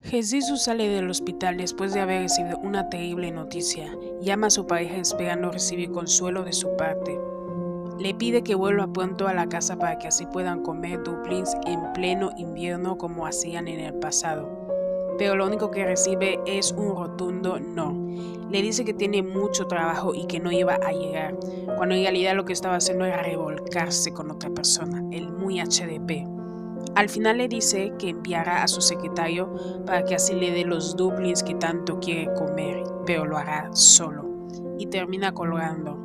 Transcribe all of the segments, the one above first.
Jesús sale del hospital después de haber recibido una terrible noticia. Llama a su pareja esperando recibir consuelo de su parte. Le pide que vuelva pronto a la casa para que así puedan comer dumplings en pleno invierno como hacían en el pasado. Pero lo único que recibe es un rotundo no. Le dice que tiene mucho trabajo y que no iba a llegar, cuando en realidad lo que estaba haciendo era revolcarse con otra persona, el muy HDP. Al final le dice que enviará a su secretario para que así le dé los dumplings que tanto quiere comer, pero lo hará solo, y termina colgando.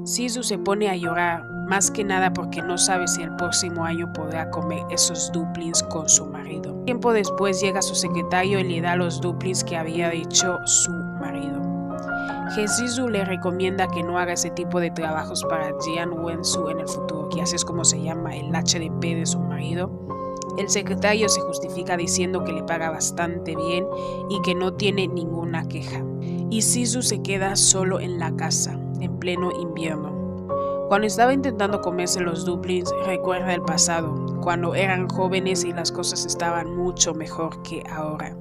Sisu se pone a llorar, más que nada porque no sabe si el próximo año podrá comer esos dumplings con su marido. Tiempo después llega su secretario y le da los dumplings que había hecho su marido. Jesús le recomienda que no haga ese tipo de trabajos para Jian Wensu en el futuro, que así es como se llama el HDP de su marido. El secretario se justifica diciendo que le paga bastante bien y que no tiene ninguna queja. Y Sisu se queda solo en la casa, en pleno invierno. Cuando estaba intentando comerse los dumplings, recuerda el pasado, cuando eran jóvenes y las cosas estaban mucho mejor que ahora.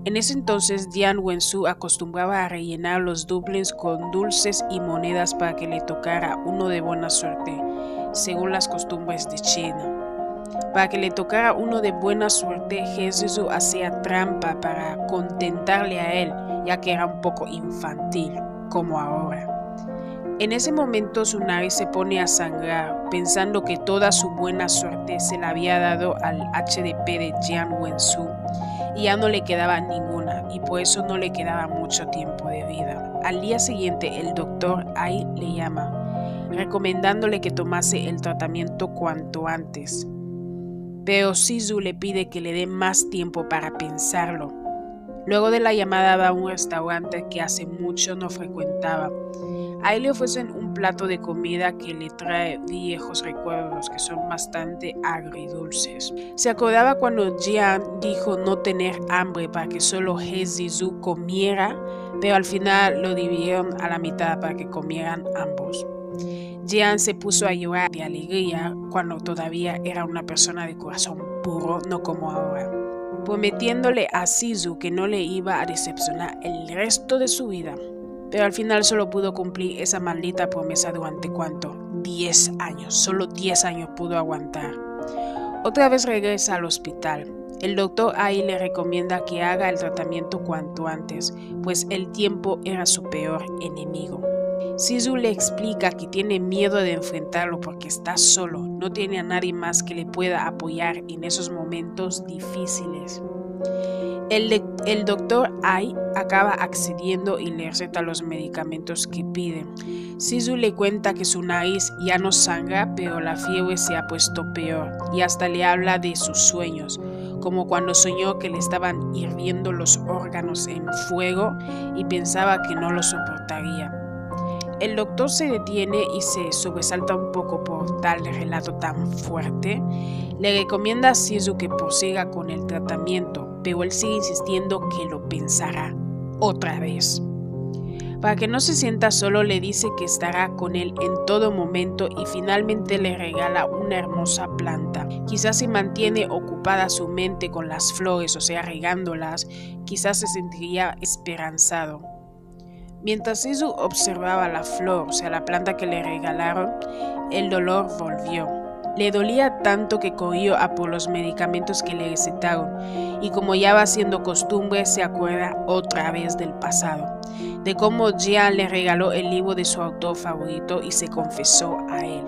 En ese entonces, Jian Wensu acostumbraba a rellenar los dumplings con dulces y monedas para que le tocara uno de buena suerte, según las costumbres de China. Para que le tocara uno de buena suerte, Jesús hacía trampa para contentarle a él, ya que era un poco infantil, como ahora. En ese momento su nariz se pone a sangrar, pensando que toda su buena suerte se la había dado al HDP de Jian Wensu, y ya no le quedaba ninguna, y por eso no le quedaba mucho tiempo de vida. Al día siguiente el doctor Ai le llama, recomendándole que tomase el tratamiento cuanto antes. Pero Sisu le pide que le dé más tiempo para pensarlo. Luego de la llamada va a un restaurante que hace mucho no frecuentaba. Ahí le ofrecen un plato de comida que le trae viejos recuerdos que son bastante agridulces. Se acordaba cuando Jian dijo no tener hambre para que solo Jesús comiera, pero al final lo dividieron a la mitad para que comieran ambos. Jian se puso a llorar de alegría cuando todavía era una persona de corazón puro, no como ahora, prometiéndole a Sisu que no le iba a decepcionar el resto de su vida. Pero al final solo pudo cumplir esa maldita promesa durante ¿cuánto? 10 años, solo 10 años pudo aguantar. Otra vez regresa al hospital. El doctor Ai le recomienda que haga el tratamiento cuanto antes, pues el tiempo era su peor enemigo. Sisu le explica que tiene miedo de enfrentarlo porque está solo, no tiene a nadie más que le pueda apoyar en esos momentos difíciles. El doctor Ai acaba accediendo y le receta los medicamentos que pide. Sisu le cuenta que su nariz ya no sangra, pero la fiebre se ha puesto peor, y hasta le habla de sus sueños, como cuando soñó que le estaban hirviendo los órganos en fuego y pensaba que no lo soportaría. El doctor se detiene y se sobresalta un poco por tal relato tan fuerte. Le recomienda a Sisu que prosiga con el tratamiento, pero él sigue insistiendo que lo pensará otra vez. Para que no se sienta solo, le dice que estará con él en todo momento y finalmente le regala una hermosa planta. Quizás si mantiene ocupada su mente con las flores, o sea, regándolas, quizás se sentiría esperanzado. Mientras Sisu observaba la flor, o sea, la planta que le regalaron, el dolor volvió. Le dolía tanto que corrió a por los medicamentos que le recetaron, y como ya va siendo costumbre, se acuerda otra vez del pasado, de cómo Jian le regaló el libro de su autor favorito y se confesó a él.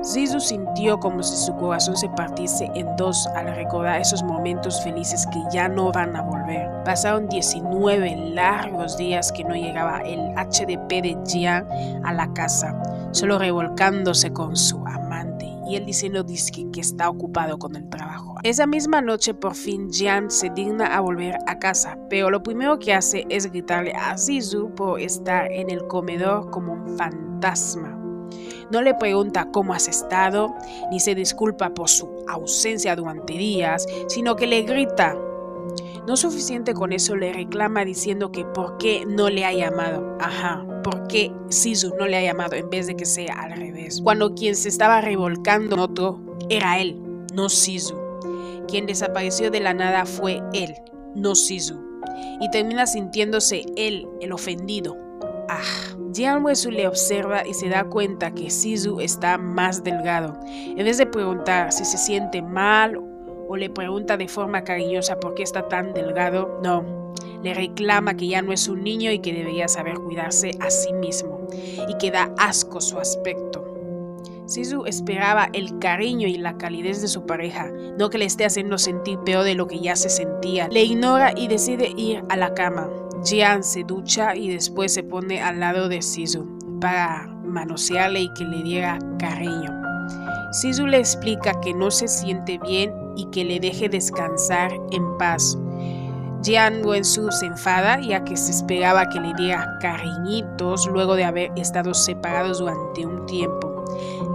Sisu sintió como si su corazón se partiese en dos al recordar esos momentos felices que ya no van a volver. Pasaron 19 largos días que no llegaba el HDP de Jian a la casa, solo revolcándose con su amante, y él diciendo que está ocupado con el trabajo. Esa misma noche por fin Jian se digna a volver a casa, pero lo primero que hace es gritarle a Sisu por estar en el comedor como un fantasma. No le pregunta cómo has estado, ni se disculpa por su ausencia durante días, sino que le grita. No suficiente con eso, le reclama diciendo que por qué no le ha llamado. ¿Por qué Sisu no le ha llamado en vez de que sea al revés? Cuando quien se estaba revolcando en otro era él, no Sisu. Quien desapareció de la nada fue él, no Sisu, y termina sintiéndose él el ofendido. Jian Wensu le observa y se da cuenta que Sisu está más delgado. En vez de preguntar si se siente mal o le pregunta de forma cariñosa por qué está tan delgado, no, le reclama que ya no es un niño y que debería saber cuidarse a sí mismo, y que da asco su aspecto. Sisu esperaba el cariño y la calidez de su pareja, no que le esté haciendo sentir peor de lo que ya se sentía. Le ignora y decide ir a la cama. Jian se ducha y después se pone al lado de Sisu para manosearle y que le diera cariño. Sisu le explica que no se siente bien y que le deje descansar en paz. Jian Wensu se enfada ya que se esperaba que le diera cariñitos luego de haber estado separados durante un tiempo.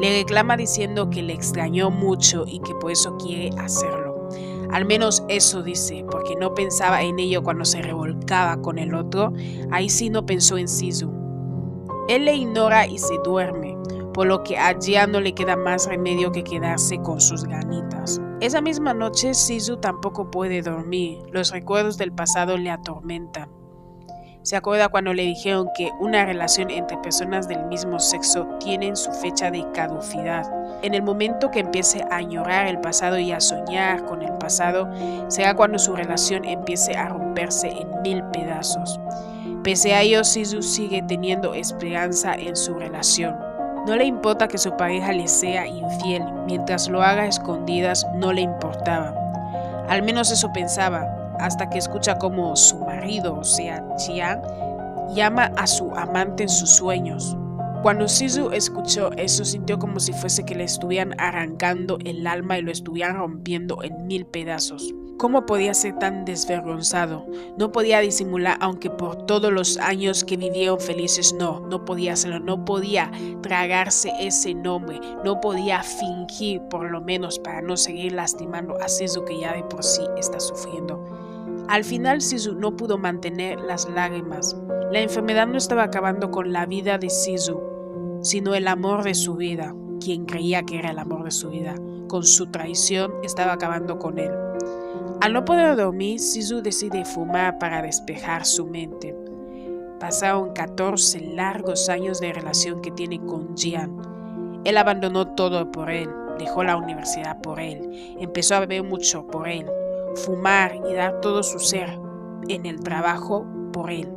Le reclama diciendo que le extrañó mucho y que por eso quiere hacerlo. Al menos eso dice, porque no pensaba en ello cuando se revolcaba con el otro. Ahí sí no pensó en Sisu. Él le ignora y se duerme, por lo que a Jian no le queda más remedio que quedarse con sus ganitas. Esa misma noche Sisu tampoco puede dormir. Los recuerdos del pasado le atormentan. Se acuerda cuando le dijeron que una relación entre personas del mismo sexo tiene su fecha de caducidad. En el momento que empiece a añorar el pasado y a soñar con el pasado, será cuando su relación empiece a romperse en 1000 pedazos. Pese a ello, Sisu sigue teniendo esperanza en su relación. No le importa que su pareja le sea infiel, mientras lo haga a escondidas no le importaba. Al menos eso pensaba, hasta que escucha como su marido, o sea, Jian, llama a su amante en sus sueños. Cuando Sisu escuchó eso, sintió como si fuese que le estuvieran arrancando el alma y lo estuvieran rompiendo en 1000 pedazos. ¿Cómo podía ser tan desvergonzado? No podía disimular, aunque por todos los años que vivieron felices, no podía hacerlo, no podía tragarse ese nombre, no podía fingir por lo menos para no seguir lastimando a Sisu, que ya de por sí está sufriendo. Al final Sisu no pudo mantener las lágrimas. La enfermedad no estaba acabando con la vida de Sisu, sino el amor de su vida. Quien creía que era el amor de su vida, con su traición, estaba acabando con él. Al no poder dormir, Sisu decide fumar para despejar su mente. Pasaron 14 largos años de relación que tiene con Jian. Él abandonó todo por él, dejó la universidad por él, empezó a beber mucho por él, fumar y dar todo su ser en el trabajo por él.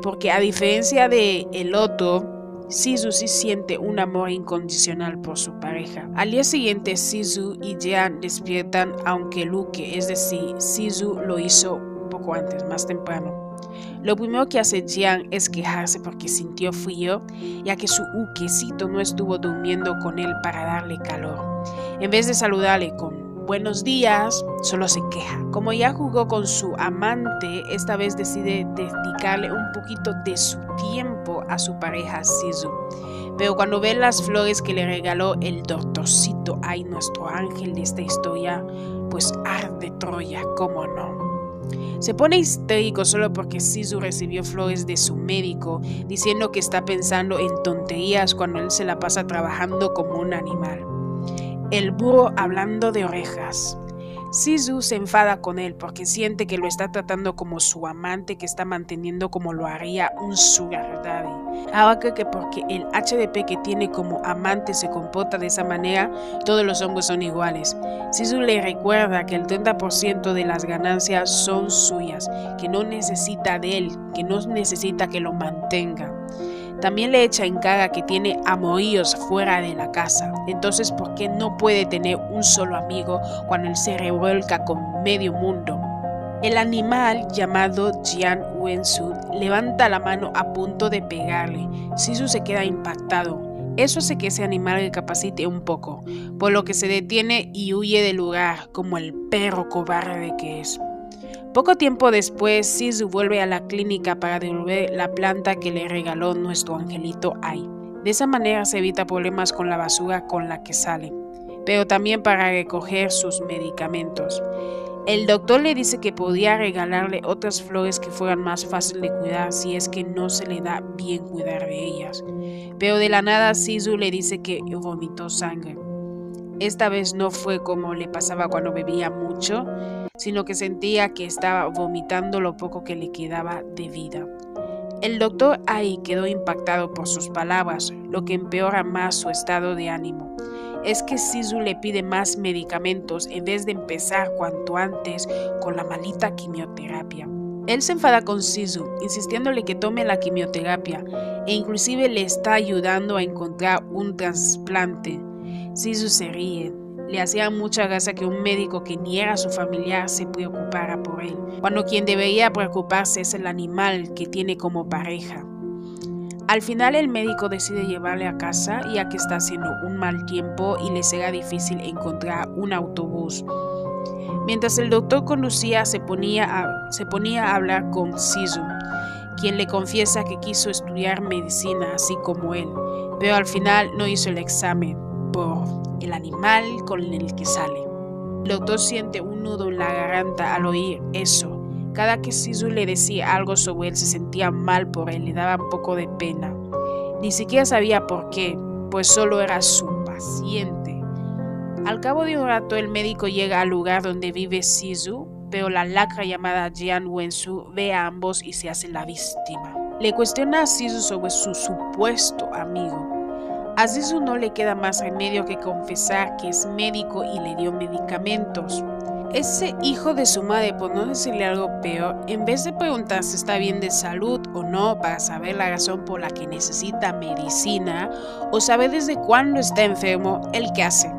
Porque a diferencia de el otro, Sisu sí siente un amor incondicional por su pareja. Al día siguiente, Sisu y Jian despiertan, aunque Luke, es decir, Sisu, lo hizo un poco antes, más temprano. Lo primero que hace Jian es quejarse porque sintió frío, ya que su uquecito no estuvo durmiendo con él para darle calor. En vez de saludarle con buenos días, solo se queja. Como ya jugó con su amante, esta vez decide dedicarle un poquito de su tiempo a su pareja Sisu. Pero cuando ve las flores que le regaló el doctorcito, ay, nuestro ángel de esta historia, pues arde Troya, cómo no. Se pone histérico solo porque Sisu recibió flores de su médico, diciendo que está pensando en tonterías cuando él se la pasa trabajando como un animal. El burro hablando de orejas. Sisu se enfada con él porque siente que lo está tratando como su amante, que está manteniendo como lo haría un sugar daddy. Ahora cree que porque el HDP que tiene como amante se comporta de esa manera, todos los hombres son iguales. Sisu le recuerda que el 30% de las ganancias son suyas, que no necesita de él, que no necesita que lo mantenga. También le echa en cara que tiene amoríos fuera de la casa. Entonces, ¿por qué no puede tener un solo amigo cuando él se revuelca con medio mundo? El animal llamado Jian Wensu levanta la mano a punto de pegarle. Sisu se queda impactado. Eso hace que ese animal recapacite un poco, por lo que se detiene y huye del lugar como el perro cobarde que es. Poco tiempo después, Sisu vuelve a la clínica para devolver la planta que le regaló nuestro angelito Ai. De esa manera se evita problemas con la basura con la que sale, pero también para recoger sus medicamentos. El doctor le dice que podía regalarle otras flores que fueran más fáciles de cuidar si es que no se le da bien cuidar de ellas. Pero de la nada Sisu le dice que vomitó sangre. Esta vez no fue como le pasaba cuando bebía mucho, sino que sentía que estaba vomitando lo poco que le quedaba de vida. El doctor Ai quedó impactado por sus palabras, lo que empeora más su estado de ánimo. Es que Sisu le pide más medicamentos en vez de empezar cuanto antes con la maldita quimioterapia. Él se enfada con Sisu, insistiéndole que tome la quimioterapia e inclusive le está ayudando a encontrar un trasplante. Sisu se ríe. Le hacía mucha gracia que un médico que ni era su familiar se preocupara por él, cuando quien debería preocuparse es el animal que tiene como pareja. Al final el médico decide llevarle a casa ya que está haciendo un mal tiempo y le será difícil encontrar un autobús. Mientras el doctor conducía se ponía a hablar con Sisu, quien le confiesa que quiso estudiar medicina así como él, pero al final no hizo el examen por el animal con el que sale. El doctor siente un nudo en la garganta al oír eso. Cada que Sisu le decía algo sobre él se sentía mal por él, le daba un poco de pena. Ni siquiera sabía por qué, pues solo era su paciente. Al cabo de un rato el médico llega al lugar donde vive Sisu, pero la lacra llamada Jian Wensu ve a ambos y se hace la víctima. Le cuestiona a Sisu sobre su supuesto amigo. A Sisu no le queda más remedio que confesar que es médico y le dio medicamentos. Ese hijo de su madre, por no decirle algo peor, en vez de preguntar si está bien de salud o no para saber la razón por la que necesita medicina o saber desde cuándo está enfermo, ¿él qué hace?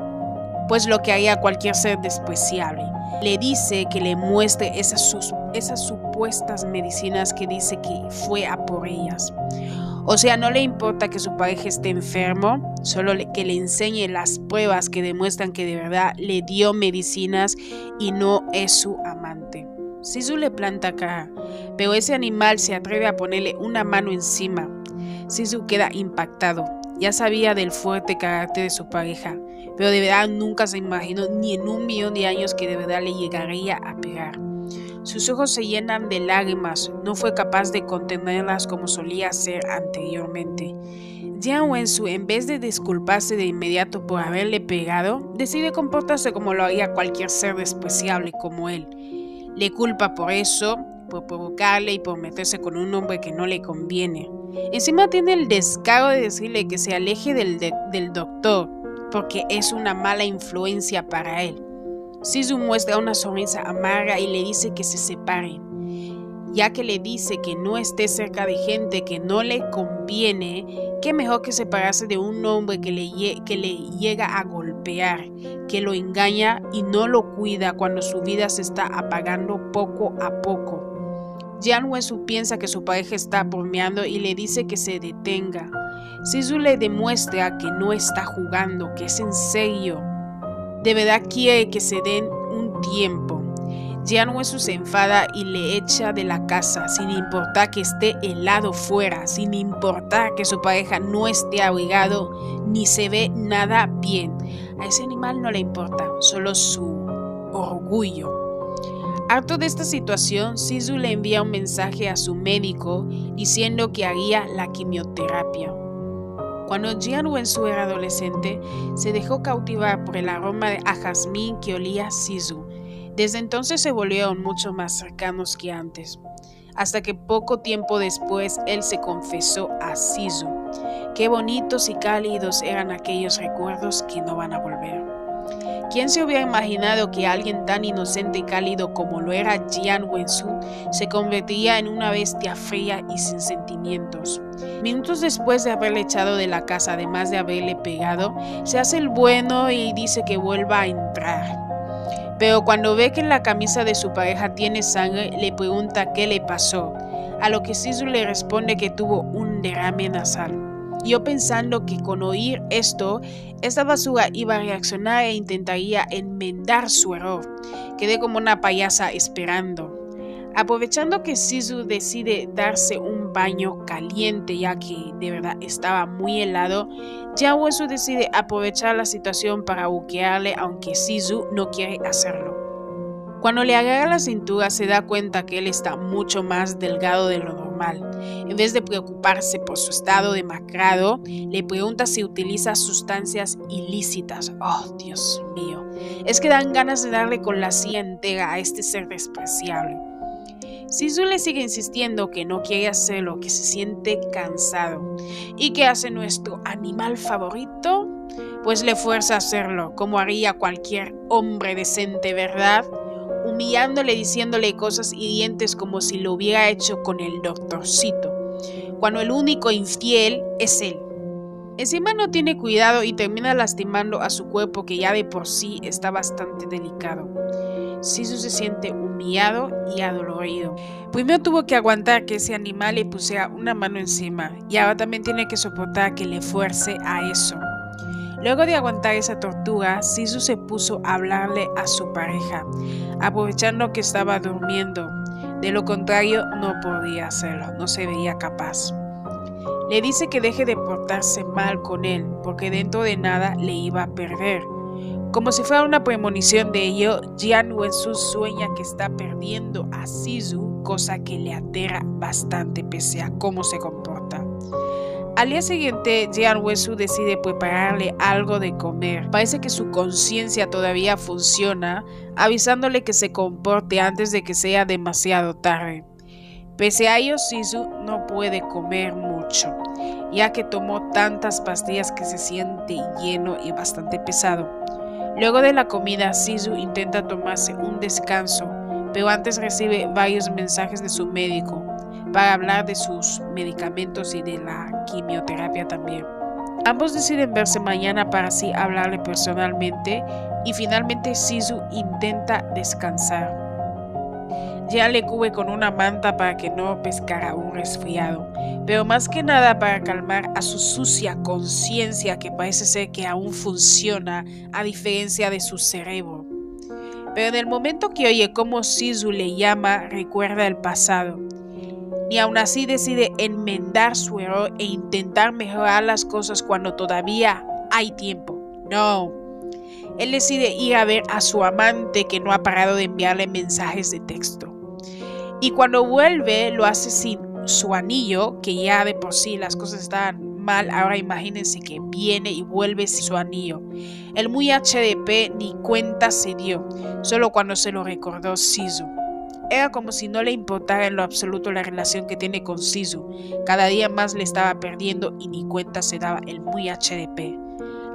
Pues lo que haría cualquier ser despreciable. Le dice que le muestre esas supuestas medicinas que dice que fue a por ellas. O sea, no le importa que su pareja esté enfermo, solo que le enseñe las pruebas que demuestran que de verdad le dio medicinas y no es su amante. Sisu le planta cara, pero ese animal se atreve a ponerle una mano encima. Sisu queda impactado. Ya sabía del fuerte carácter de su pareja, pero de verdad nunca se imaginó ni en 1.000.000 de años que de verdad le llegaría a pegar. Sus ojos se llenan de lágrimas, no fue capaz de contenerlas como solía hacer anteriormente. Jian Wensu, en vez de disculparse de inmediato por haberle pegado, decide comportarse como lo haría cualquier ser despreciable como él. Le culpa por eso, por provocarle y por meterse con un hombre que no le conviene. Encima tiene el descaro de decirle que se aleje del doctor, porque es una mala influencia para él. Sisu muestra una sonrisa amarga y le dice que se separen, ya que le dice que no esté cerca de gente que no le conviene, que mejor que separarse de un hombre que le llega a golpear, que lo engaña y no lo cuida cuando su vida se está apagando poco a poco. Jian Wensu piensa que su pareja está bromeando y le dice que se detenga. Sisu le demuestra que no está jugando, que es en serio. De verdad quiere que se den un tiempo. Jian Wensu se enfada y le echa de la casa, sin importar que esté helado fuera, sin importar que su pareja no esté abrigado ni se ve nada bien. A ese animal no le importa, solo su orgullo. Harto de esta situación, Sisu le envía un mensaje a su médico diciendo que haría la quimioterapia. Cuando Jian Wensu era adolescente, se dejó cautivar por el aroma a jazmín que olía Sisu. Desde entonces se volvieron mucho más cercanos que antes, hasta que poco tiempo después él se confesó a Sisu. Qué bonitos y cálidos eran aquellos recuerdos que no van a volver. ¿Quién se hubiera imaginado que alguien tan inocente y cálido como lo era Jian Wensu se convertiría en una bestia fría y sin sentimientos? Minutos después de haberle echado de la casa, además de haberle pegado, se hace el bueno y dice que vuelva a entrar. Pero cuando ve que en la camisa de su pareja tiene sangre, le pregunta qué le pasó, a lo que Sisu le responde que tuvo un derrame nasal. Yo pensando que con oír esto, esta basura iba a reaccionar e intentaría enmendar su error. Quedé como una payasa esperando. Aprovechando que Sisu decide darse un baño caliente ya que de verdad estaba muy helado, Jian Wensu decide aprovechar la situación para buquearle aunque Sisu no quiere hacerlo. Cuando le agarra la cintura se da cuenta que él está mucho más delgado de lo normal. normal. En vez de preocuparse por su estado demacrado, le pregunta si utiliza sustancias ilícitas. Oh, Dios mío. Es que dan ganas de darle con la silla entera a este ser despreciable. Sisu le sigue insistiendo que no quiere hacerlo, que se siente cansado. ¿Y qué hace nuestro animal favorito? Pues le fuerza a hacerlo, como haría cualquier hombre decente, ¿verdad? Humillándole, diciéndole cosas hirientes como si lo hubiera hecho con el doctorcito, cuando el único infiel es él. Encima no tiene cuidado y termina lastimando a su cuerpo, que ya de por sí está bastante delicado. Sisu se siente humillado y adolorido. Primero tuvo que aguantar que ese animal le pusiera una mano encima, y ahora también tiene que soportar que le fuerce a eso. Luego de aguantar esa tortura, Sisu se puso a hablarle a su pareja, aprovechando que estaba durmiendo. De lo contrario, no podía hacerlo, no se veía capaz. Le dice que deje de portarse mal con él, porque dentro de nada le iba a perder. Como si fuera una premonición de ello, Jian Wensu sueña que está perdiendo a Sisu, cosa que le aterra bastante pese a cómo se comporta. Al día siguiente, Jian Wensu decide prepararle algo de comer. Parece que su conciencia todavía funciona, avisándole que se comporte antes de que sea demasiado tarde. Pese a ello, Sisu no puede comer mucho, ya que tomó tantas pastillas que se siente lleno y bastante pesado. Luego de la comida, Sisu intenta tomarse un descanso, pero antes recibe varios mensajes de su médico para hablar de sus medicamentos y de la quimioterapia también. Ambos deciden verse mañana para así hablarle personalmente, y finalmente Sisu intenta descansar. Jian le cubre con una manta para que no pescara un resfriado, pero más que nada para calmar a su sucia conciencia, que parece ser que aún funciona a diferencia de su cerebro. Pero en el momento que oye cómo Sisu le llama, recuerda el pasado. Ni aún así decide enmendar su error e intentar mejorar las cosas cuando todavía hay tiempo. No. Él decide ir a ver a su amante, que no ha parado de enviarle mensajes de texto. Y cuando vuelve lo hace sin su anillo, que ya de por sí las cosas estaban mal. Ahora imagínense que viene y vuelve sin su anillo. El muy HDP ni cuenta se dio, solo cuando se lo recordó Sisu. Era como si no le importara en lo absoluto la relación que tiene con Sisu. Cada día más le estaba perdiendo y ni cuenta se daba el muy HDP.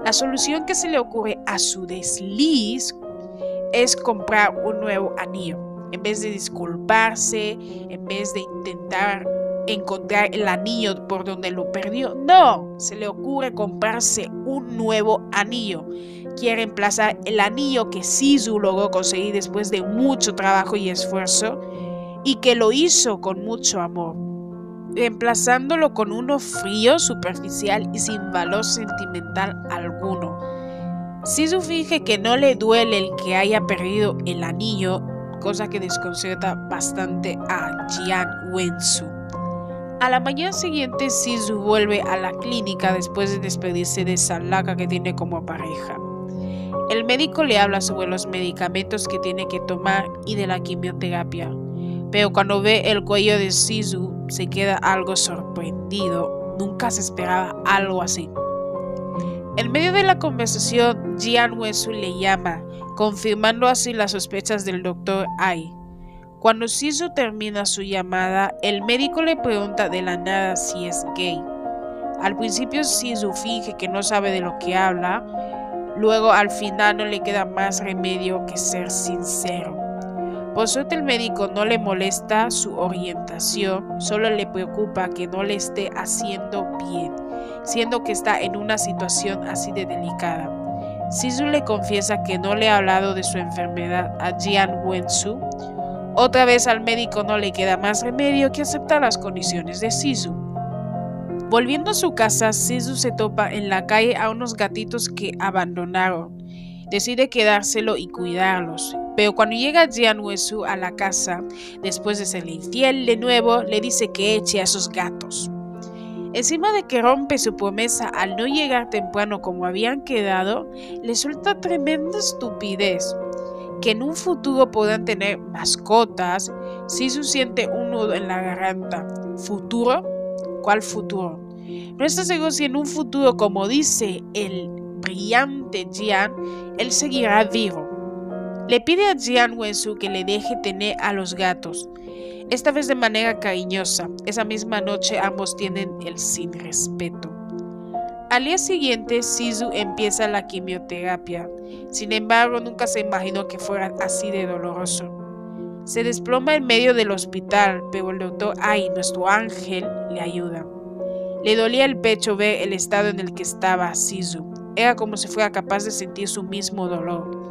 La solución que se le ocurre a su desliz es comprar un nuevo anillo. En vez de disculparse, en vez de intentar encontrar el anillo por donde lo perdió, no, se le ocurre comprarse un nuevo anillo. Quiere reemplazar el anillo que Sisu logró conseguir después de mucho trabajo y esfuerzo, y que lo hizo con mucho amor, reemplazándolo con uno frío, superficial y sin valor sentimental alguno. Sisu finge que no le duele el que haya perdido el anillo, cosa que desconcerta bastante a Jian Wensu. A la mañana siguiente, Sisu vuelve a la clínica después de despedirse de Salaka, que tiene como pareja. El médico le habla sobre los medicamentos que tiene que tomar y de la quimioterapia, pero cuando ve el cuello de Sisu se queda algo sorprendido. Nunca se esperaba algo así. En medio de la conversación, Jian Wensu le llama, confirmando así las sospechas del Dr. Ai. Cuando Sisu termina su llamada, el médico le pregunta de la nada si es gay. Al principio Sisu finge que no sabe de lo que habla, luego al final no le queda más remedio que ser sincero. Por suerte el médico no le molesta su orientación, solo le preocupa que no le esté haciendo bien, siendo que está en una situación así de delicada. Sisu le confiesa que no le ha hablado de su enfermedad a Jian Wensu. Otra vez al médico no le queda más remedio que aceptar las condiciones de Sisu. Volviendo a su casa, Sisu se topa en la calle a unos gatitos que abandonaron. Decide quedárselo y cuidarlos, pero cuando llega Jian Wensu a la casa, después de serle infiel de nuevo, le dice que eche a esos gatos. Encima de que rompe su promesa al no llegar temprano como habían quedado, le suelta tremenda estupidez. Que en un futuro podrán tener mascotas, Sisu siente un nudo en la garganta. ¿Futuro? ¿Cuál futuro? No está seguro si en un futuro, como dice el brillante Jian, él seguirá vivo. Le pide a Jian Wensu que le deje tener a los gatos, esta vez de manera cariñosa. Esa misma noche ambos tienen el sin respeto. Al día siguiente, Sisu empieza la quimioterapia. Sin embargo, nunca se imaginó que fuera así de doloroso. Se desploma en medio del hospital, pero el doctor Ai, nuestro ángel, le ayuda. Le dolía el pecho ver el estado en el que estaba Sisu. Era como si fuera capaz de sentir su mismo dolor.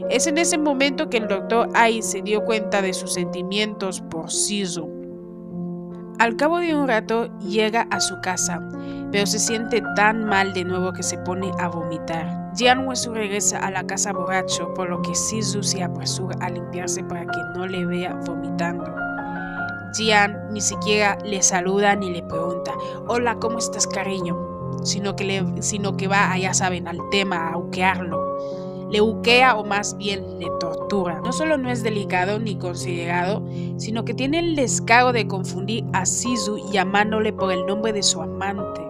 Es en ese momento que el doctor Ai se dio cuenta de sus sentimientos por Sisu. Al cabo de un rato llega a su casa, pero se siente tan mal de nuevo que se pone a vomitar. Jian Wensu regresa a la casa borracho, por lo que Sisu se apresura a limpiarse para que no le vea vomitando. Jian ni siquiera le saluda ni le pregunta, hola, ¿cómo estás, cariño? Sino que va, ya saben, al tema, a uquearlo. Le uquea o más bien le tortura. No solo no es delicado ni considerado, sino que tiene el descaro de confundir a Sisu llamándole por el nombre de su amante.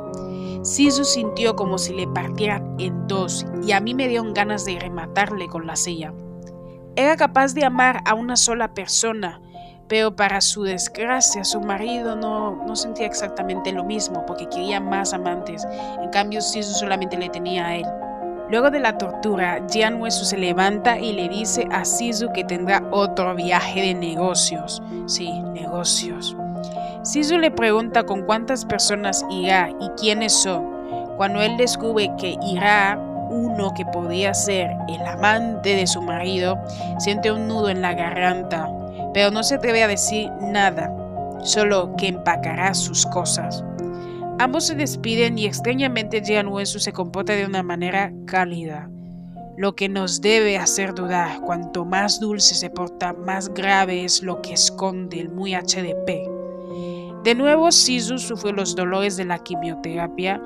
Sisu sintió como si le partieran en dos y a mí me dieron ganas de rematarle con la silla. Era capaz de amar a una sola persona, pero para su desgracia su marido no sentía exactamente lo mismo porque quería más amantes. En cambio Sisu solamente le tenía a él. Luego de la tortura, Jian Wensu se levanta y le dice a Sisu que tendrá otro viaje de negocios. Sí, negocios. Sisu le pregunta con cuántas personas irá y quiénes son. Cuando él descubre que irá uno que podría ser el amante de su marido, siente un nudo en la garganta, pero no se atreve a decir nada, solo que empacará sus cosas. Ambos se despiden y extrañamente Jian Wensu se comporta de una manera cálida, lo que nos debe hacer dudar. Cuanto más dulce se porta, más grave es lo que esconde el muy HDP. De nuevo, Sisu sufre los dolores de la quimioterapia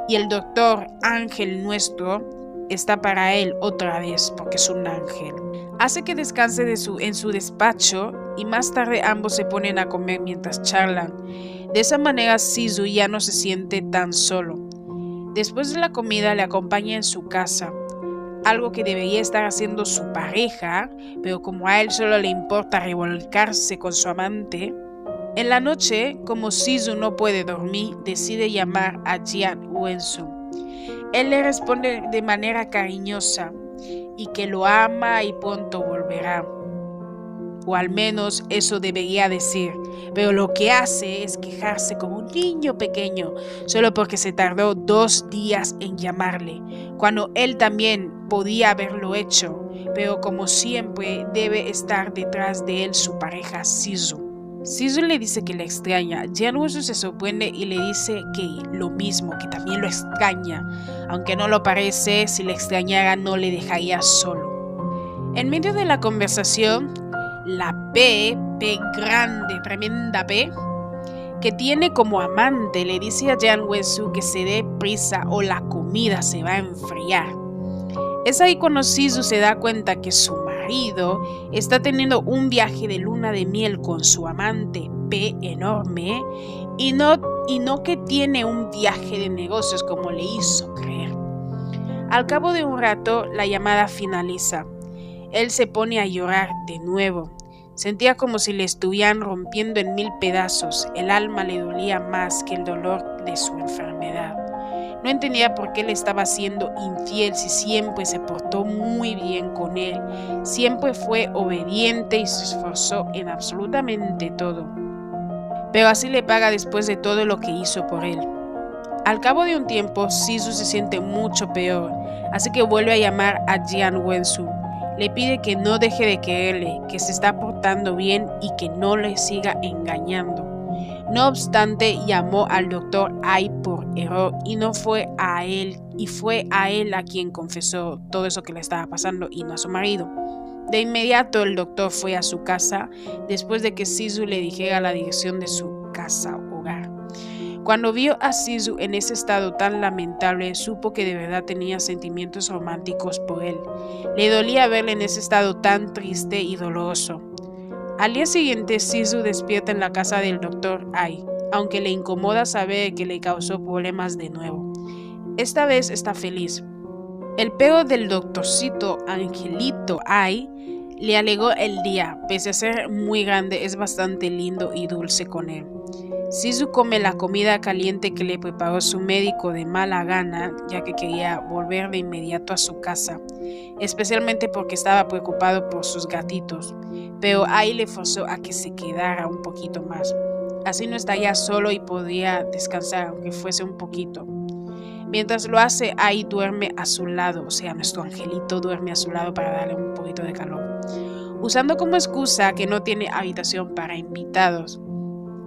y el doctor Ángel nuestro está para él otra vez porque es un ángel. Hace que descanse en su despacho y más tarde ambos se ponen a comer mientras charlan. De esa manera Sisu ya no se siente tan solo. Después de la comida le acompaña en su casa, algo que debería estar haciendo su pareja, pero como a él solo le importa revolcarse con su amante. En la noche, como Sisu no puede dormir, decide llamar a Jian Wensu. Él le responde de manera cariñosa y que lo ama y pronto volverá. O al menos eso debería decir, pero lo que hace es quejarse como un niño pequeño, solo porque se tardó 2 días en llamarle, cuando él también podía haberlo hecho, pero como siempre debe estar detrás de él su pareja Sisu. Sisu le dice que le extraña. Jian Wensu se sorprende y le dice que lo mismo, que también lo extraña. Aunque no lo parece, si le extrañara no le dejaría solo. En medio de la conversación, la P grande, tremenda P, que tiene como amante, le dice a Jian Wensu que se dé prisa o la comida se va a enfriar. Es ahí cuando Sisu se da cuenta que su marido está teniendo un viaje de luna de miel con su amante P enorme y no que tiene un viaje de negocios como le hizo creer. Al cabo de un rato la llamada finaliza. Él se pone a llorar de nuevo. Sentía como si le estuvieran rompiendo en 1000 pedazos. El alma le dolía más que el dolor de su enfermedad. No entendía por qué le estaba siendo infiel si siempre se portó muy bien con él. Siempre fue obediente y se esforzó en absolutamente todo. Pero así le paga después de todo lo que hizo por él. Al cabo de un tiempo, Sisu se siente mucho peor, así que vuelve a llamar a Jian Wensu. Le pide que no deje de quererle, que se está portando bien y que no le siga engañando. No obstante, llamó al doctor Ai por error y fue a él a quien confesó todo eso que le estaba pasando y no a su marido. De inmediato el doctor fue a su casa después de que Sisu le dijera la dirección de su casa hogar. Cuando vio a Sisu en ese estado tan lamentable, supo que de verdad tenía sentimientos románticos por él. Le dolía verle en ese estado tan triste y doloroso. Al día siguiente, Sisu despierta en la casa del Dr. Ai, aunque le incomoda saber que le causó problemas de nuevo. Esta vez está feliz. El perro del doctorcito Angelito Ai le alegró el día, pese a ser muy grande, es bastante lindo y dulce con él. Sisu come la comida caliente que le preparó su médico de mala gana, ya que quería volver de inmediato a su casa, especialmente porque estaba preocupado por sus gatitos, pero Ai le forzó a que se quedara un poquito más. Así no estaría solo y podría descansar, aunque fuese un poquito. Mientras lo hace, Ai duerme a su lado, o sea, nuestro angelito duerme a su lado para darle un poquito de calor, usando como excusa que no tiene habitación para invitados.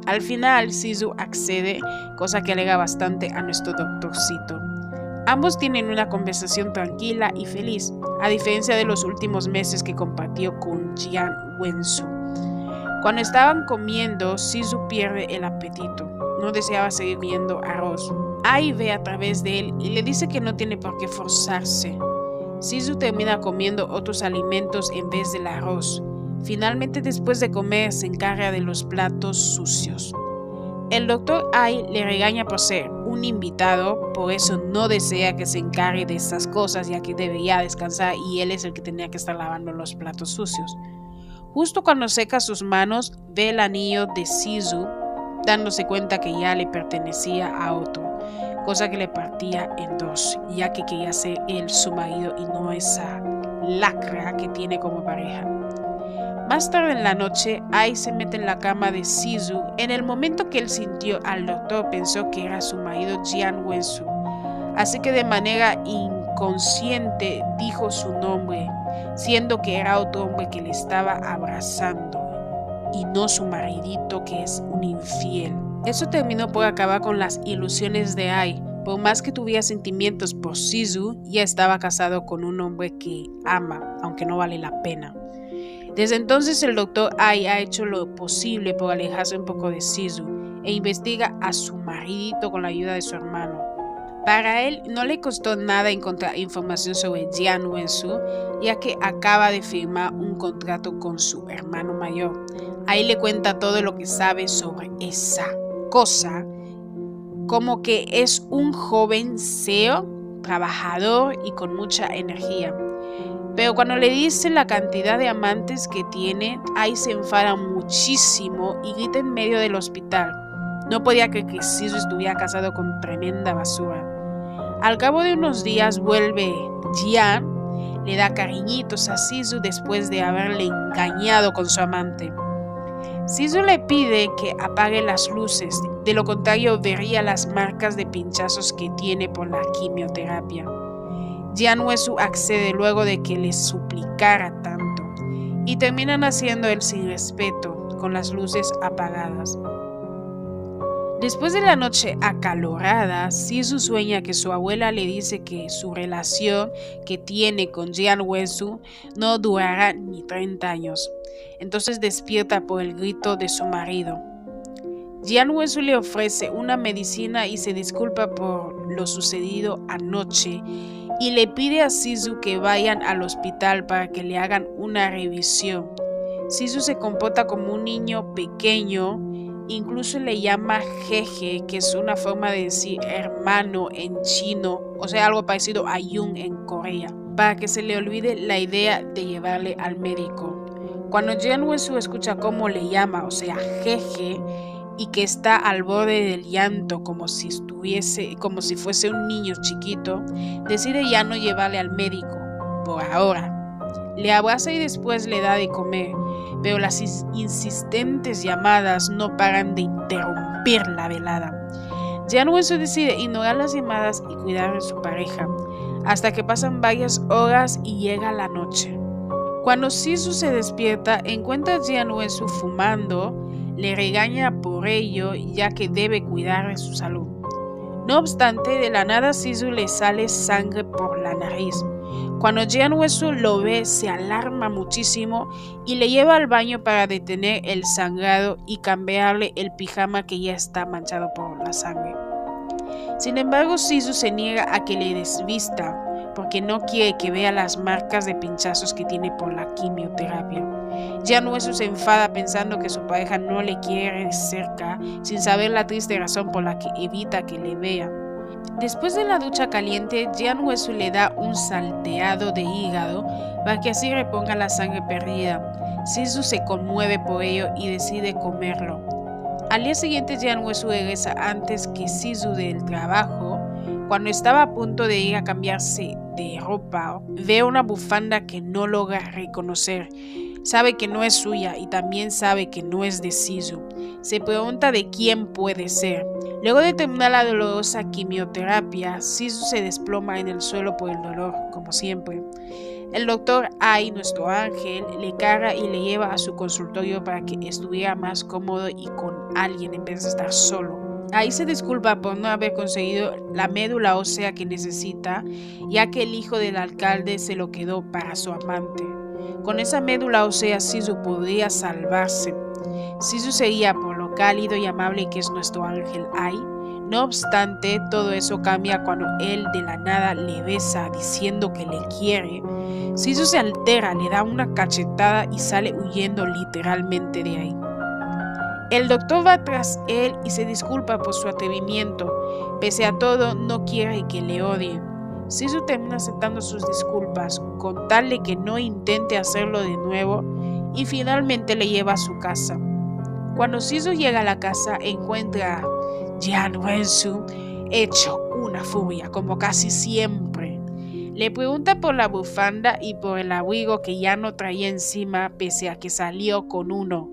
Al final, Sisu accede, cosa que alegra bastante a nuestro doctorcito. Ambos tienen una conversación tranquila y feliz, a diferencia de los últimos meses que compartió con Jian Wensu. Cuando estaban comiendo, Sisu pierde el apetito. No deseaba seguir viendo arroz. Ai ve a través de él y le dice que no tiene por qué forzarse. Sisu termina comiendo otros alimentos en vez del arroz. Finalmente, después de comer, se encarga de los platos sucios. El doctor Ai le regaña por ser un invitado, por eso no desea que se encargue de estas cosas, ya que debería descansar y él es el que tenía que estar lavando los platos sucios. Justo cuando seca sus manos, ve el anillo de Sisu, dándose cuenta que ya le pertenecía a otro, cosa que le partía en dos, ya que quería ser él su marido y no esa lacra que tiene como pareja. Más tarde en la noche, Ai se mete en la cama de Sisu. En el momento que él sintió al doctor, pensó que era su marido Jian Wensu, así que de manera inconsciente dijo su nombre, siendo que era otro hombre que le estaba abrazando y no su maridito, que es un infiel. Eso terminó por acabar con las ilusiones de Ai. Por más que tuviera sentimientos por Sisu, ya estaba casado con un hombre que ama, aunque no vale la pena. Desde entonces el doctor Ai ha hecho lo posible por alejarse un poco de Sisu e investiga a su maridito con la ayuda de su hermano. Para él no le costó nada encontrar información sobre Jian Wensu, ya que acaba de firmar un contrato con su hermano mayor. Ahí le cuenta todo lo que sabe sobre esa cosa, como que es un joven CEO, trabajador y con mucha energía. Pero cuando le dice la cantidad de amantes que tiene, Ai se enfada muchísimo y grita en medio del hospital. No podía creer que Sisu estuviera casado con tremenda basura. Al cabo de unos días vuelve Jian, le da cariñitos a Sisu después de haberle engañado con su amante. Sisu le pide que apague las luces, de lo contrario vería las marcas de pinchazos que tiene por la quimioterapia. Jian Wensu accede luego de que le suplicara tanto, y terminan haciendo el sin respeto, con las luces apagadas. Después de la noche acalorada, Sisu sueña que su abuela le dice que su relación que tiene con Jian Wensu no durará ni 30 años. Entonces despierta por el grito de su marido. Jian Wensu le ofrece una medicina y se disculpa por lo sucedido anoche y le pide a Sisu que vayan al hospital para que le hagan una revisión. Sisu se comporta como un niño pequeño, incluso le llama jeje, que es una forma de decir hermano en chino, o sea, algo parecido a Jung en Corea, para que se le olvide la idea de llevarle al médico. Cuando Jian Wensu escucha cómo le llama, o sea, jeje, y que está al borde del llanto como si fuese un niño chiquito, decide ya no llevarle al médico, por ahora. Le abraza y después le da de comer, pero las insistentes llamadas no paran de interrumpir la velada. Jian Wensu decide ignorar las llamadas y cuidar de su pareja, hasta que pasan varias horas y llega la noche. Cuando Sisu se despierta, encuentra a Jian Wensu fumando. Le regaña por ello, ya que debe cuidar de su salud. No obstante, de la nada Sisu le sale sangre por la nariz. Cuando Jian Wensu lo ve, se alarma muchísimo y le lleva al baño para detener el sangrado y cambiarle el pijama que ya está manchado por la sangre. Sin embargo, Sisu se niega a que le desvista porque no quiere que vea las marcas de pinchazos que tiene por la quimioterapia. Jianhuesu se enfada pensando que su pareja no le quiere cerca, sin saber la triste razón por la que evita que le vea. Después de la ducha caliente, Jianhuesu le da un salteado de hígado para que así reponga la sangre perdida. Sisu se conmueve por ello y decide comerlo. Al día siguiente, Jianhuesu regresa antes que Sisu del trabajo. Cuando estaba a punto de ir a cambiarse de ropa, ve una bufanda que no logra reconocer. Sabe que no es suya y también sabe que no es de Sisu. Se pregunta de quién puede ser. Luego de terminar la dolorosa quimioterapia, Sisu se desploma en el suelo por el dolor, como siempre. El doctor Ai, nuestro ángel, le carga y le lleva a su consultorio para que estuviera más cómodo y con alguien en vez de estar solo. Ahí se disculpa por no haber conseguido la médula ósea que necesita, ya que el hijo del alcalde se lo quedó para su amante. Con esa médula ósea, Sisu podría salvarse. Sisu se guía por lo cálido y amable que es nuestro ángel Ai. No obstante, todo eso cambia cuando él de la nada le besa diciendo que le quiere. Sisu se altera, le da una cachetada y sale huyendo literalmente de ahí. El doctor va tras él y se disculpa por su atrevimiento. Pese a todo, no quiere que le odie. Sisu termina aceptando sus disculpas, con tal de que no intente hacerlo de nuevo, y finalmente le lleva a su casa. Cuando Sisu llega a la casa, encuentra a Jianhuesu hecho una furia, como casi siempre. Le pregunta por la bufanda y por el abrigo que ya no traía encima, pese a que salió con uno.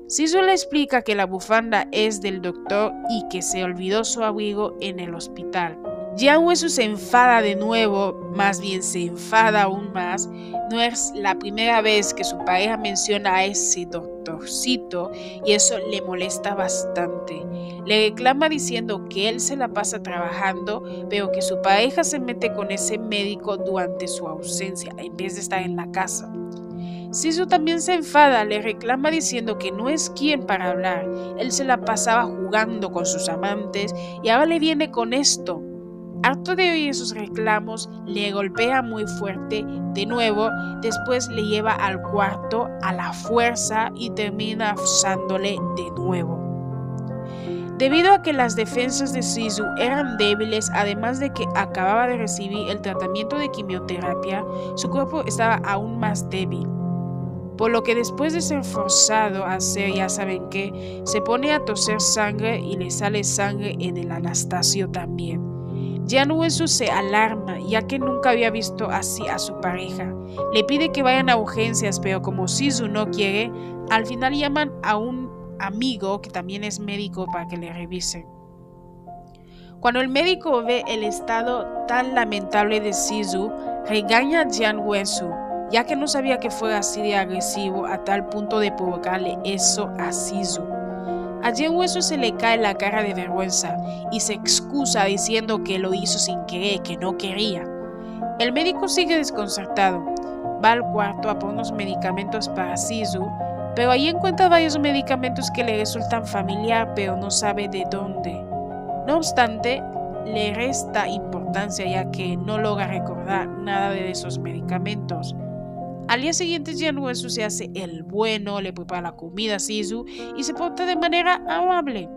Sisu le explica que la bufanda es del doctor y que se olvidó su abrigo en el hospital. Jianhuesu se enfada de nuevo, más bien se enfada aún más. No es la primera vez que su pareja menciona a ese doctorcito y eso le molesta bastante. Le reclama diciendo que él se la pasa trabajando, pero que su pareja se mete con ese médico durante su ausencia en vez de estar en la casa. Sisu también se enfada, le reclama diciendo que no es quien para hablar. Él se la pasaba jugando con sus amantes y ahora le viene con esto. Harto de oír sus reclamos, le golpea muy fuerte de nuevo, después le lleva al cuarto a la fuerza y termina usándole de nuevo. Debido a que las defensas de Sisu eran débiles, además de que acababa de recibir el tratamiento de quimioterapia, su cuerpo estaba aún más débil. Por lo que después de ser forzado a hacer ya saben qué, se pone a toser sangre y le sale sangre en el Anastasio también. Jianhuesu se alarma ya que nunca había visto así a su pareja. Le pide que vayan a urgencias, pero como Sisu no quiere, al final llaman a un amigo que también es médico para que le revise. Cuando el médico ve el estado tan lamentable de Sisu, regaña a Jianhuesu, ya que no sabía que fuera así de agresivo a tal punto de provocarle eso a Sisu. A Jianhuesu se le cae la cara de vergüenza y se excusa diciendo que lo hizo sin querer, que no quería. El médico sigue desconcertado. Va al cuarto a por unos medicamentos para Sisu, pero ahí encuentra varios medicamentos que le resultan familiar, pero no sabe de dónde. No obstante, le resta importancia ya que no logra recordar nada de esos medicamentos. Al día siguiente, Jianhuesu se hace el bueno, le prepara la comida a Sisu y se porta de manera amable.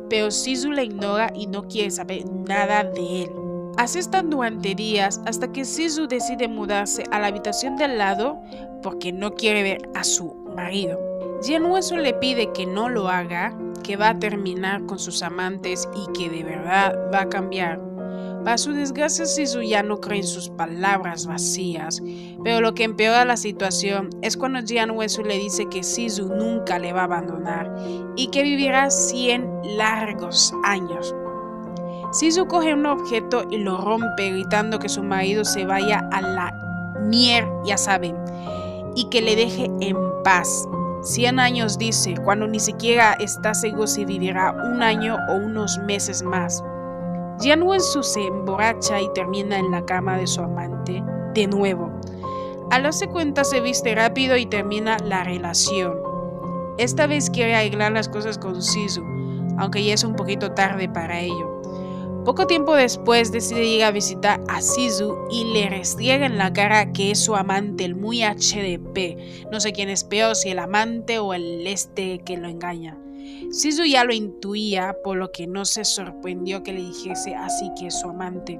Pero Sisu le ignora y no quiere saber nada de él. Así están durante días hasta que Sisu decide mudarse a la habitación de al lado porque no quiere ver a su marido. Jianhuesu le pide que no lo haga, que va a terminar con sus amantes y que de verdad va a cambiar. Para su desgracia, Sisu ya no cree en sus palabras vacías, pero lo que empeora la situación es cuando Jianhuesu le dice que Sisu nunca le va a abandonar y que vivirá 100 largos años. Sisu coge un objeto y lo rompe gritando que su marido se vaya a la mier, ya saben, y que le deje en paz. 100 años dice, cuando ni siquiera está seguro si vivirá un año o unos meses más. Jianhuesu se emborracha y termina en la cama de su amante de nuevo. Al darse cuenta se viste rápido y termina la relación. Esta vez quiere arreglar las cosas con Sisu, aunque ya es un poquito tarde para ello. Poco tiempo después decide ir a visitar a Sisu y le restriega en la cara que es su amante, el muy HDP. No sé quién es peor, si el amante o el que lo engaña. Sisu ya lo intuía, por lo que no se sorprendió que le dijese así que es su amante.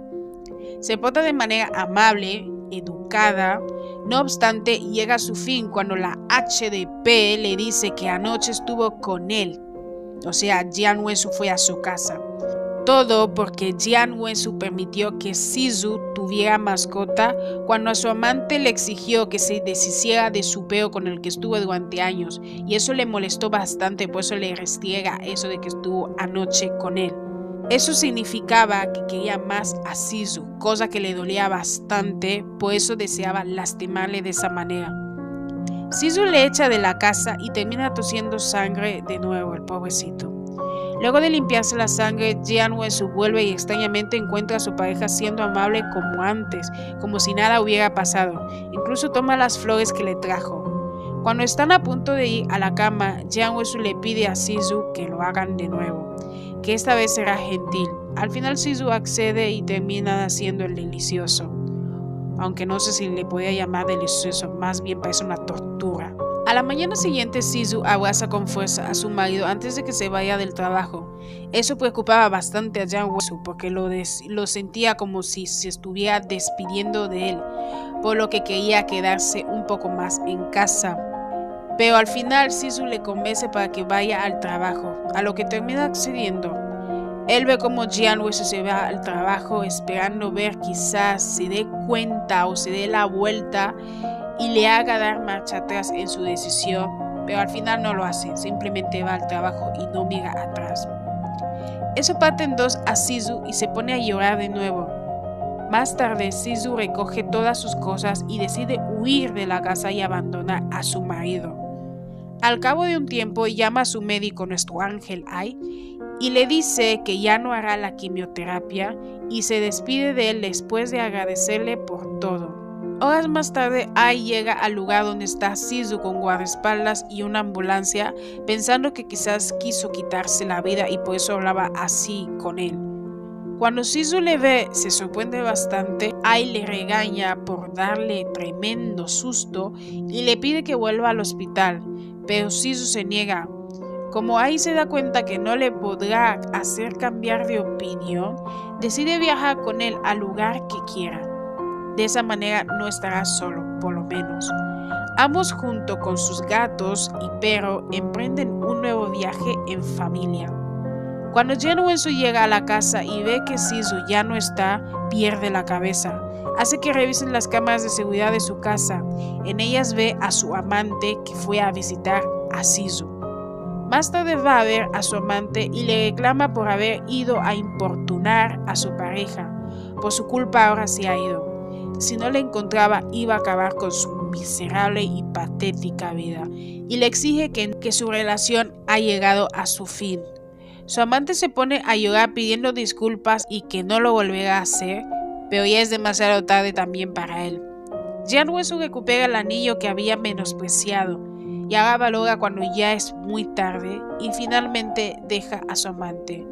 Se porta de manera amable, educada, no obstante llega a su fin cuando la HDP le dice que anoche estuvo con él. O sea, Jian Wensu fue a su casa. Todo porque Jian Wensu permitió que Sisu tuviera mascota cuando a su amante le exigió que se deshiciera de su peo con el que estuvo durante años, y eso le molestó bastante, por eso le restriega eso de que estuvo anoche con él. Eso significaba que quería más a Sisu, cosa que le dolía bastante, por eso deseaba lastimarle de esa manera. Sisu le echa de la casa y termina tosiendo sangre de nuevo, el pobrecito. Luego de limpiarse la sangre, Jian Wensu vuelve y extrañamente encuentra a su pareja siendo amable como antes, como si nada hubiera pasado. Incluso toma las flores que le trajo. Cuando están a punto de ir a la cama, Jian Wensu le pide a Sisu que lo hagan de nuevo, que esta vez será gentil. Al final Sisu accede y termina haciendo el delicioso. Aunque no sé si le podía llamar delicioso, más bien parece una tortura. A la mañana siguiente, Sisu abraza con fuerza a su marido antes de que se vaya del trabajo. Eso preocupaba bastante a Jian Wensu porque lo sentía como si se estuviera despidiendo de él, por lo que quería quedarse un poco más en casa. Pero al final Sisu le convence para que vaya al trabajo, a lo que termina accediendo. Él ve como Jian Wensu se va al trabajo esperando ver quizás se dé cuenta o se dé la vuelta y le haga dar marcha atrás en su decisión, pero al final no lo hace, simplemente va al trabajo y no mira atrás. Eso parte en dos a Sisu y se pone a llorar de nuevo. Más tarde, Sisu recoge todas sus cosas y decide huir de la casa y abandonar a su marido. Al cabo de un tiempo llama a su médico, nuestro ángel Ai, y le dice que ya no hará la quimioterapia y se despide de él después de agradecerle por todo. Horas más tarde, Ai llega al lugar donde está Sisu con guardaespaldas y una ambulancia, pensando que quizás quiso quitarse la vida y por eso hablaba así con él. Cuando Sisu le ve, se sorprende bastante. Ai le regaña por darle tremendo susto y le pide que vuelva al hospital, pero Sisu se niega. Como Ai se da cuenta que no le podrá hacer cambiar de opinión, decide viajar con él al lugar que quiera. De esa manera no estará solo, por lo menos. Ambos junto con sus gatos y perro emprenden un nuevo viaje en familia. Cuando Jian Wensu llega a la casa y ve que Sisu ya no está, pierde la cabeza. Hace que revisen las cámaras de seguridad de su casa. En ellas ve a su amante que fue a visitar a Sisu. Más tarde va a ver a su amante y le reclama por haber ido a importunar a su pareja. Por su culpa ahora se ha ido. Si no le encontraba, iba a acabar con su miserable y patética vida, y le exige que su relación ha llegado a su fin. Su amante se pone a llorar pidiendo disculpas y que no lo volverá a hacer, pero ya es demasiado tarde también para él. Jian Wensu recupera el anillo que había menospreciado, y ahora valora cuando ya es muy tarde, y finalmente deja a su amante.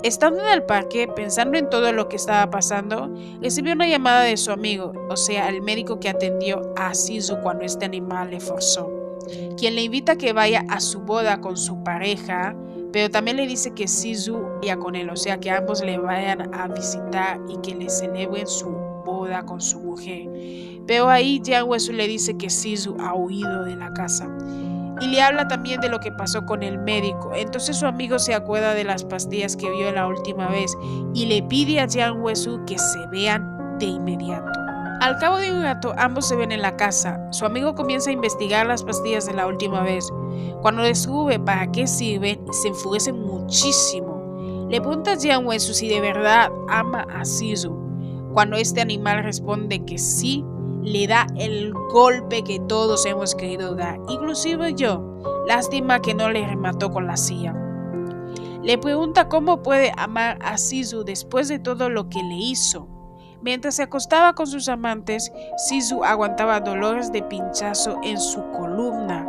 Estando en el parque, pensando en todo lo que estaba pasando, recibió una llamada de su amigo, o sea, el médico que atendió a Sisu cuando este animal le forzó, quien le invita a que vaya a su boda con su pareja, pero también le dice que Sisu vaya con él, o sea, que ambos le vayan a visitar y que le celebren su boda con su mujer. Pero ahí Jian Wensu le dice que Sisu ha huido de la casa. Y le habla también de lo que pasó con el médico. Entonces su amigo se acuerda de las pastillas que vio la última vez y le pide a Jian Wensu que se vean de inmediato. Al cabo de un rato, ambos se ven en la casa. Su amigo comienza a investigar las pastillas de la última vez. Cuando descubre para qué sirven, se enfurece muchísimo. Le pregunta a Jian Wensu si de verdad ama a Sisu. Cuando este animal responde que sí, le da el golpe que todos hemos querido dar, inclusive yo. Lástima que no le remató con la silla. Le pregunta cómo puede amar a Sisu después de todo lo que le hizo. Mientras se acostaba con sus amantes, Sisu aguantaba dolores de pinchazo en su columna.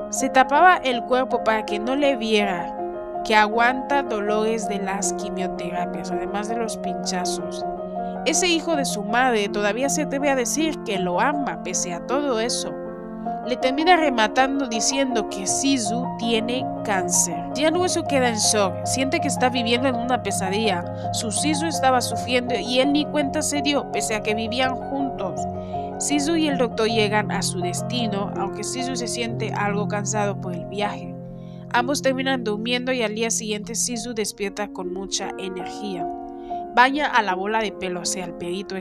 Se tapaba el cuerpo para que no le viera. que aguanta dolores de las quimioterapias, además de los pinchazos. Ese hijo de su madre todavía se atreve a decir que lo ama pese a todo eso. Le termina rematando diciendo que Sisu tiene cáncer. Jian Wesu queda en shock, siente que está viviendo en una pesadilla. Su Sisu estaba sufriendo y él ni cuenta se dio, pese a que vivían juntos. Sisu y el doctor llegan a su destino, aunque Sisu se siente algo cansado por el viaje. Ambos terminan durmiendo y al día siguiente Sisu despierta con mucha energía. Baña a la bola de pelo, o sea, el perito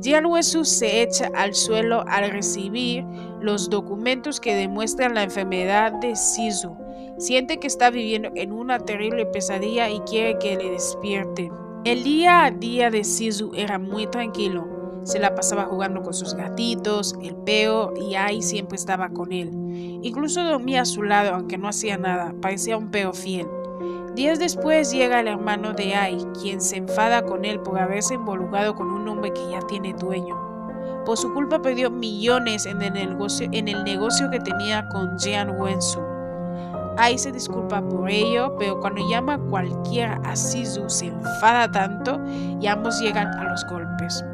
Jian Wesu se echa al suelo al recibir los documentos que demuestran la enfermedad de Sisu. Siente que está viviendo en una terrible pesadilla y quiere que le despierte. El día a día de Sisu era muy tranquilo. Se la pasaba jugando con sus gatitos, el peo, y Ai siempre estaba con él. Incluso dormía a su lado, aunque no hacía nada, parecía un peo fiel. Días después llega el hermano de Ai, quien se enfada con él por haberse involucrado con un hombre que ya tiene dueño. Por su culpa perdió millones en el negocio que tenía con Jian Wesu. Ai se disculpa por ello, pero cuando llama a cualquiera a Sisu se enfada tanto y ambos llegan a los golpes.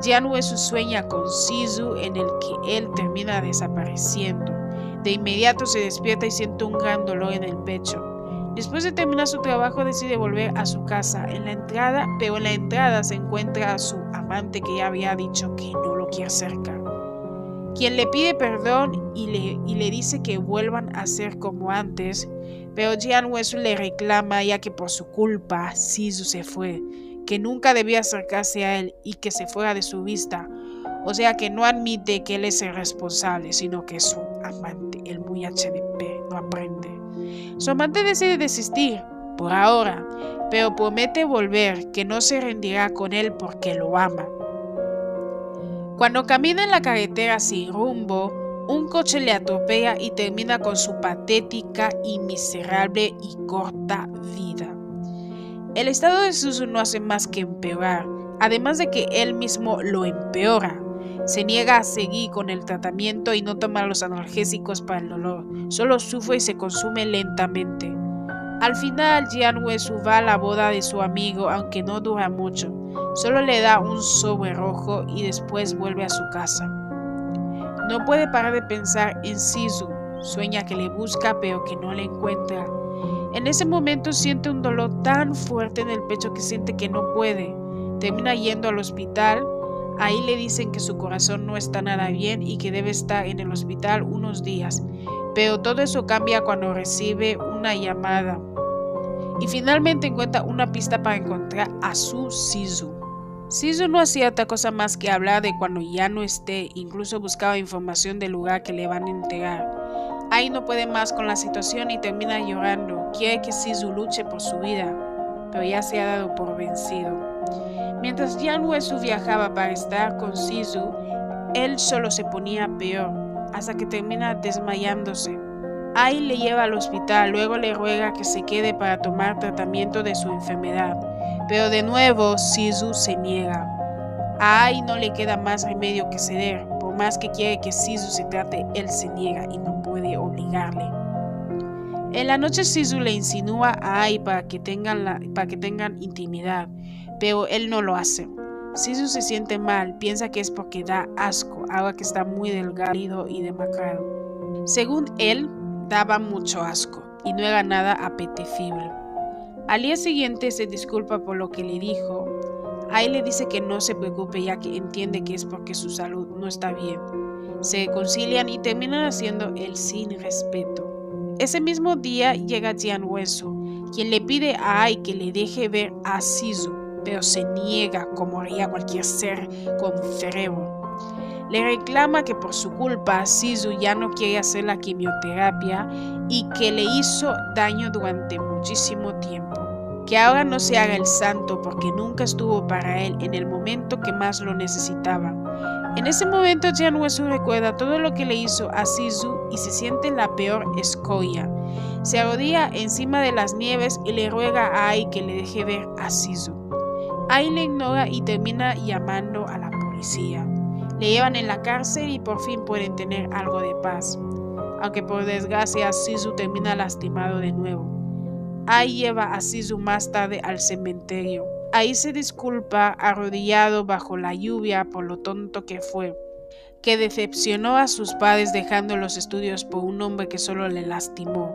Jian Wesu sueña con Sisu en el que él termina desapareciendo. De inmediato se despierta y siente un gran dolor en el pecho. Después de terminar su trabajo decide volver a su casa. Pero en la entrada se encuentra a su amante que ya había dicho que no lo quiere cerca, quien le pide perdón y le dice que vuelvan a ser como antes, pero Jian Wesu le reclama ya que por su culpa Sisu se fue, que nunca debía acercarse a él y que se fuera de su vista. O sea que no admite que él es el responsable, sino que es su amante, el muy HDP, no aprende. Su amante decide desistir, por ahora, pero promete volver, que no se rendirá con él porque lo ama. Cuando camina en la carretera sin rumbo, un coche le atropella y termina con su patética y miserable y corta vida. El estado de Sisu no hace más que empeorar, además de que él mismo lo empeora. Se niega a seguir con el tratamiento y no toma los analgésicos para el dolor, solo sufre y se consume lentamente. Al final, Jian Wesu va a la boda de su amigo, aunque no dura mucho, solo le da un sobre rojo y después vuelve a su casa. No puede parar de pensar en Sisu, sueña que le busca pero que no le encuentra. En ese momento siente un dolor tan fuerte en el pecho que siente que no puede. Termina yendo al hospital. Ahí le dicen que su corazón no está nada bien y que debe estar en el hospital unos días, pero todo eso cambia cuando recibe una llamada y finalmente encuentra una pista para encontrar a su Sisu. Sisu no hacía otra cosa más que hablar de cuando ya no esté, incluso buscaba información del lugar que le van a entregar. Ahí no puede más con la situación y termina llorando, quiere que Sisu luche por su vida, pero ya se ha dado por vencido. Mientras Jian Wesu viajaba para estar con Sisu, él solo se ponía peor, hasta que termina desmayándose. Ai le lleva al hospital, luego le ruega que se quede para tomar tratamiento de su enfermedad, pero de nuevo Sisu se niega. A Ai no le queda más remedio que ceder, por más que quiere que Sisu se trate, él se niega y no puede obligarle. En la noche Sisu le insinúa a Ai para que tengan intimidad, pero él no lo hace. Sisu se siente mal, piensa que es porque da asco, ahora que está muy delgado y demacrado. Según él, daba mucho asco y no era nada apetecible. Al día siguiente se disculpa por lo que le dijo. Ai le dice que no se preocupe ya que entiende que es porque su salud no está bien. Se reconcilian y terminan haciendo el sin respeto. Ese mismo día llega Jian Wesu, quien le pide a Ai que le deje ver a Sisu, pero se niega como haría cualquier ser con cerebro. Le reclama que por su culpa Sisu ya no quiere hacer la quimioterapia y que le hizo daño durante muchísimo tiempo. Que ahora no se haga el santo porque nunca estuvo para él en el momento que más lo necesitaba. En ese momento Jian Wesu recuerda todo lo que le hizo a Sisu y se siente la peor escoria. Se arrodilla encima de las nieves y le ruega a Ai que le deje ver a Sisu. Ai le ignora y termina llamando a la policía. Le llevan en la cárcel y por fin pueden tener algo de paz. Aunque por desgracia Sisu termina lastimado de nuevo. Ai lleva a Sisu más tarde al cementerio. Ahí se disculpa arrodillado bajo la lluvia por lo tonto que fue, que decepcionó a sus padres dejando los estudios por un hombre que solo le lastimó.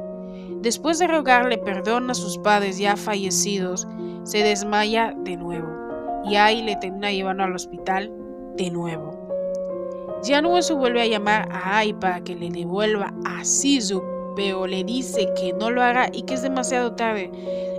Después de rogarle perdón a sus padres ya fallecidos, se desmaya de nuevo y Ai le termina llevando al hospital de nuevo. Jianwoo vuelve a llamar a Ai para que le devuelva a Sisu, pero le dice que no lo hará y que es demasiado tarde.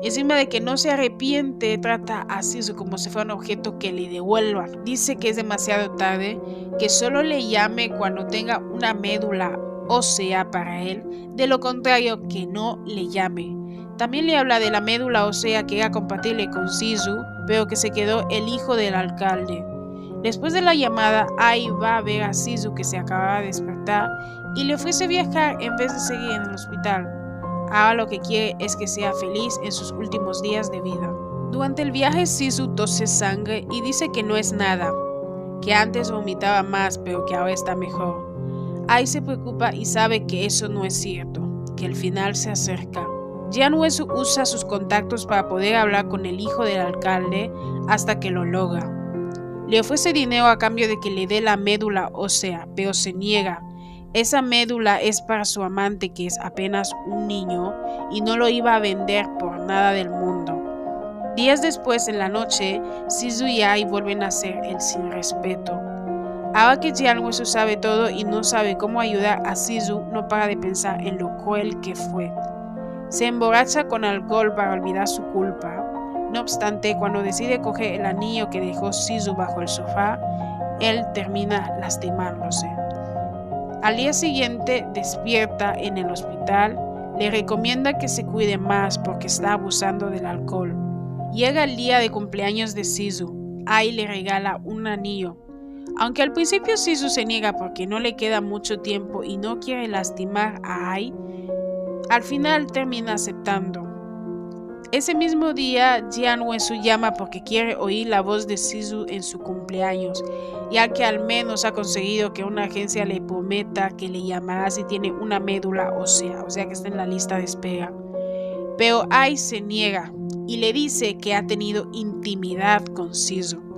Encima de que no se arrepiente, trata a Sisu como si fuera un objeto que le devuelva. Dice que es demasiado tarde, que solo le llame cuando tenga una médula ósea para él, de lo contrario que no le llame. También le habla de la médula ósea que era compatible con Sisu, pero que se quedó el hijo del alcalde. Después de la llamada, Ai va a ver a Sisu que se acaba de despertar y le ofrece viajar en vez de seguir en el hospital. Ahora lo que quiere es que sea feliz en sus últimos días de vida. Durante el viaje Sisu tose sangre y dice que no es nada, que antes vomitaba más pero que ahora está mejor. Ai se preocupa y sabe que eso no es cierto, que el final se acerca. Jianwoo usa sus contactos para poder hablar con el hijo del alcalde hasta que lo logra. Le ofrece dinero a cambio de que le dé la médula ósea, pero se niega. Esa médula es para su amante, que es apenas un niño, y no lo iba a vender por nada del mundo. Días después, en la noche, Sisu y Ai vuelven a hacer el sin respeto. Ahora que Jianwoo sabe todo y no sabe cómo ayudar a Sisu, no para de pensar en lo cruel que fue. Se emborracha con alcohol para olvidar su culpa. No obstante, cuando decide coger el anillo que dejó Sisu bajo el sofá, él termina lastimándose. Al día siguiente despierta en el hospital, le recomienda que se cuide más porque está abusando del alcohol. Llega el día de cumpleaños de Sisu, Ai le regala un anillo. Aunque al principio Sisu se niega porque no le queda mucho tiempo y no quiere lastimar a Ai, al final termina aceptando. Ese mismo día, Jianwoo llama porque quiere oír la voz de Sisu en su cumpleaños, ya que al menos ha conseguido que una agencia le prometa que le llamará si tiene una médula ósea, o sea que está en la lista de espera. Pero Ai se niega y le dice que ha tenido intimidad con Sisu.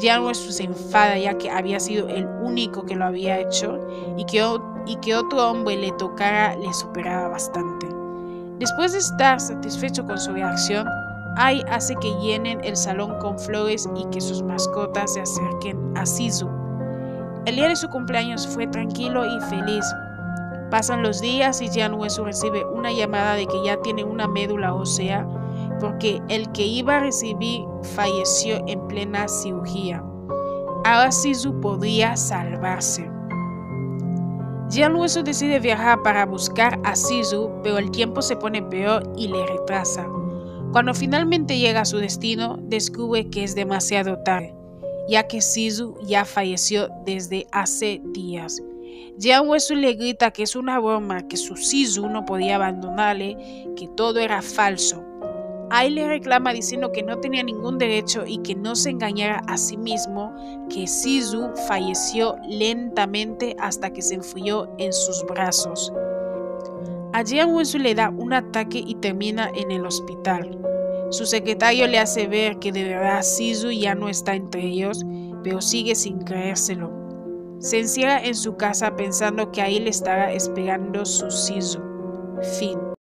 Jianwoo se enfada ya que había sido el único que lo había hecho y que otro hombre le tocara le superaba bastante. Después de estar satisfecho con su reacción, Ai hace que llenen el salón con flores y que sus mascotas se acerquen a Sisu. El día de su cumpleaños fue tranquilo y feliz. Pasan los días y Jianwoo recibe una llamada de que ya tiene una médula ósea porque el que iba a recibir falleció en plena cirugía. Ahora Sisu podría salvarse. Jianwoo decide viajar para buscar a Sisu, pero el tiempo se pone peor y le retrasa. Cuando finalmente llega a su destino, descubre que es demasiado tarde, ya que Sisu ya falleció desde hace días. Jianwoo le grita que es una broma, que su Sisu no podía abandonarle, que todo era falso. Ai le reclama diciendo que no tenía ningún derecho y que no se engañara a sí mismo, que Sisu falleció lentamente hasta que se enfrió en sus brazos. A Jianwoo le da un ataque y termina en el hospital. Su secretario le hace ver que de verdad Sisu ya no está entre ellos, pero sigue sin creérselo. Se encierra en su casa pensando que ahí le estará esperando su Sisu. Fin.